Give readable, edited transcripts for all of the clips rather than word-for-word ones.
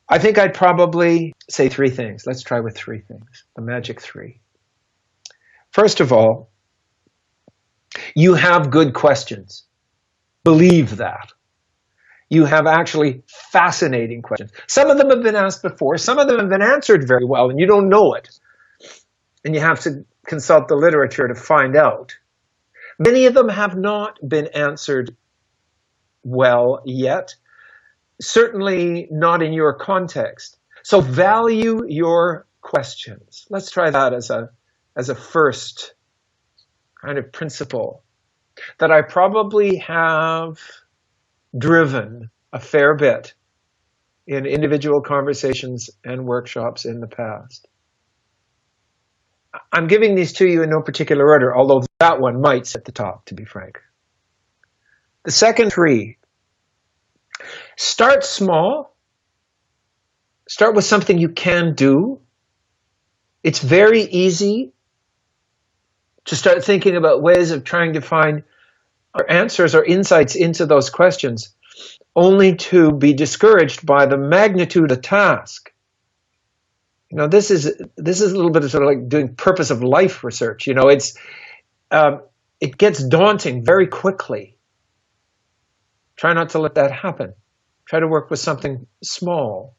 I think I'd probably say three things. Let's try with three things. The magic three. First of all, you have good questions. Believe that. You have actually fascinating questions. Some of them have been asked before. Some of them have been answered very well, and you don't know it. And you have to consult the literature to find out. Many of them have not been answered well yet. Certainly not in your context. So value your questions. Let's try that as a first kind of principle that I probably have driven a fair bit in individual conversations and workshops in the past. I'm giving these to you in no particular order, although that one might sit at the top, to be frank. The second three, start small. Start with something you can do. It's very easy to start thinking about ways of trying to find our answers or insights into those questions, only to be discouraged by the magnitude of the task. You know, this is a little bit of sort of like doing purpose of life research. You know, it gets daunting very quickly. Try not to let that happen. Try to work with something small.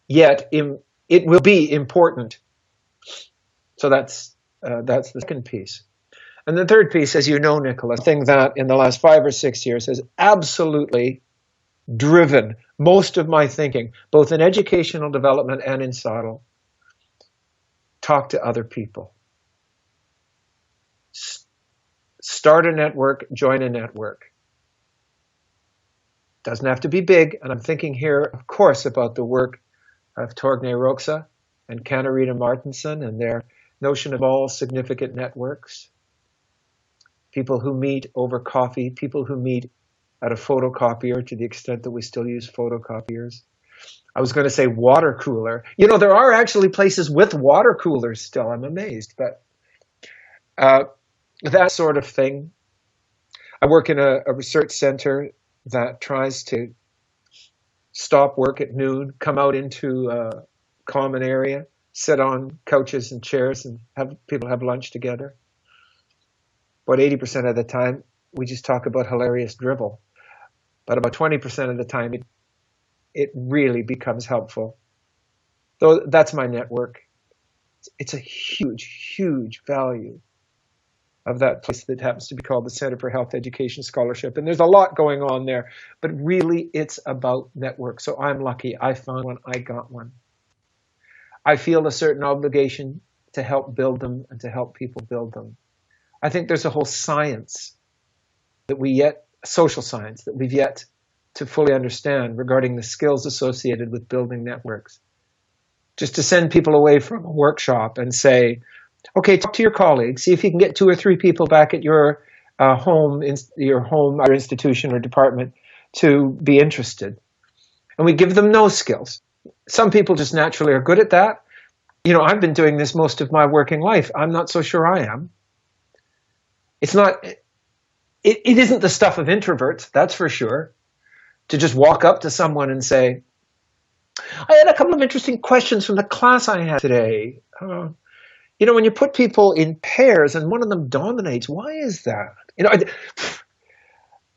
Yet it will be important. So that's the second piece. And the third piece, as you know, Nicola, thing that in the last 5 or 6 years has absolutely driven most of my thinking, both in educational development and in SoTL. Talk to other people. Start a network, join a network. Doesn't have to be big, and I'm thinking here, of course, about the work of Torgny Roksa and Katarina Martinson and their notion of all significant networks. People who meet over coffee, people who meet at a photocopier, to the extent that we still use photocopiers. I was going to say water cooler. You know, there are actually places with water coolers still. I'm amazed, but that sort of thing. I work in a research center that tries to stop work at noon, come out into a common area, sit on couches and chairs and have people have lunch together. About 80% of the time, we just talk about hilarious drivel. But about 20% of the time, it really becomes helpful. So that's my network. It's a huge, huge value of that place that happens to be called the Center for Health Education Scholarship. And there's a lot going on there, but really it's about network. So I'm lucky. I found one. I got one. I feel a certain obligation to help build them and to help people build them. I think there's a whole science social science that we've yet to fully understand regarding the skills associated with building networks. Just to send people away from a workshop and say, okay, talk to your colleagues, see if you can get 2 or 3 people back at your home or institution or department to be interested. And we give them no skills. Some people just naturally are good at that. You know, I've been doing this most of my working life. I'm not so sure I am. It isn't the stuff of introverts, that's for sure, to just walk up to someone and say, I had a couple of interesting questions from the class I had today. You know, when you put people in pairs and one of them dominates, why is that? You know,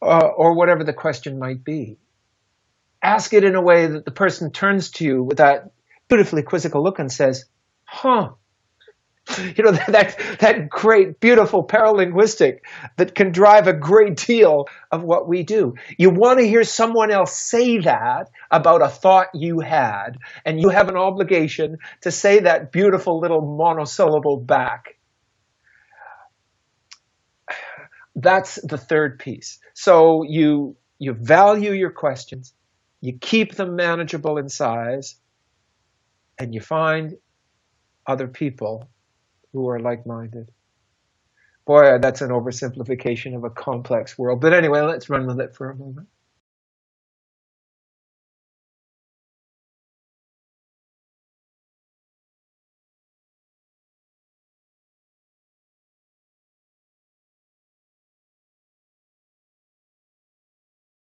or whatever the question might be. Ask it in a way that the person turns to you with that beautifully quizzical look and says, huh. You know, that great, beautiful paralinguistic that can drive a great deal of what we do. You want to hear someone else say that about a thought you had, and you have an obligation to say that beautiful little monosyllable back. That's the third piece. So you value your questions, you keep them manageable in size, and you find other people who are like-minded. Boy, that's an oversimplification of a complex world. But anyway, let's run with it for a moment.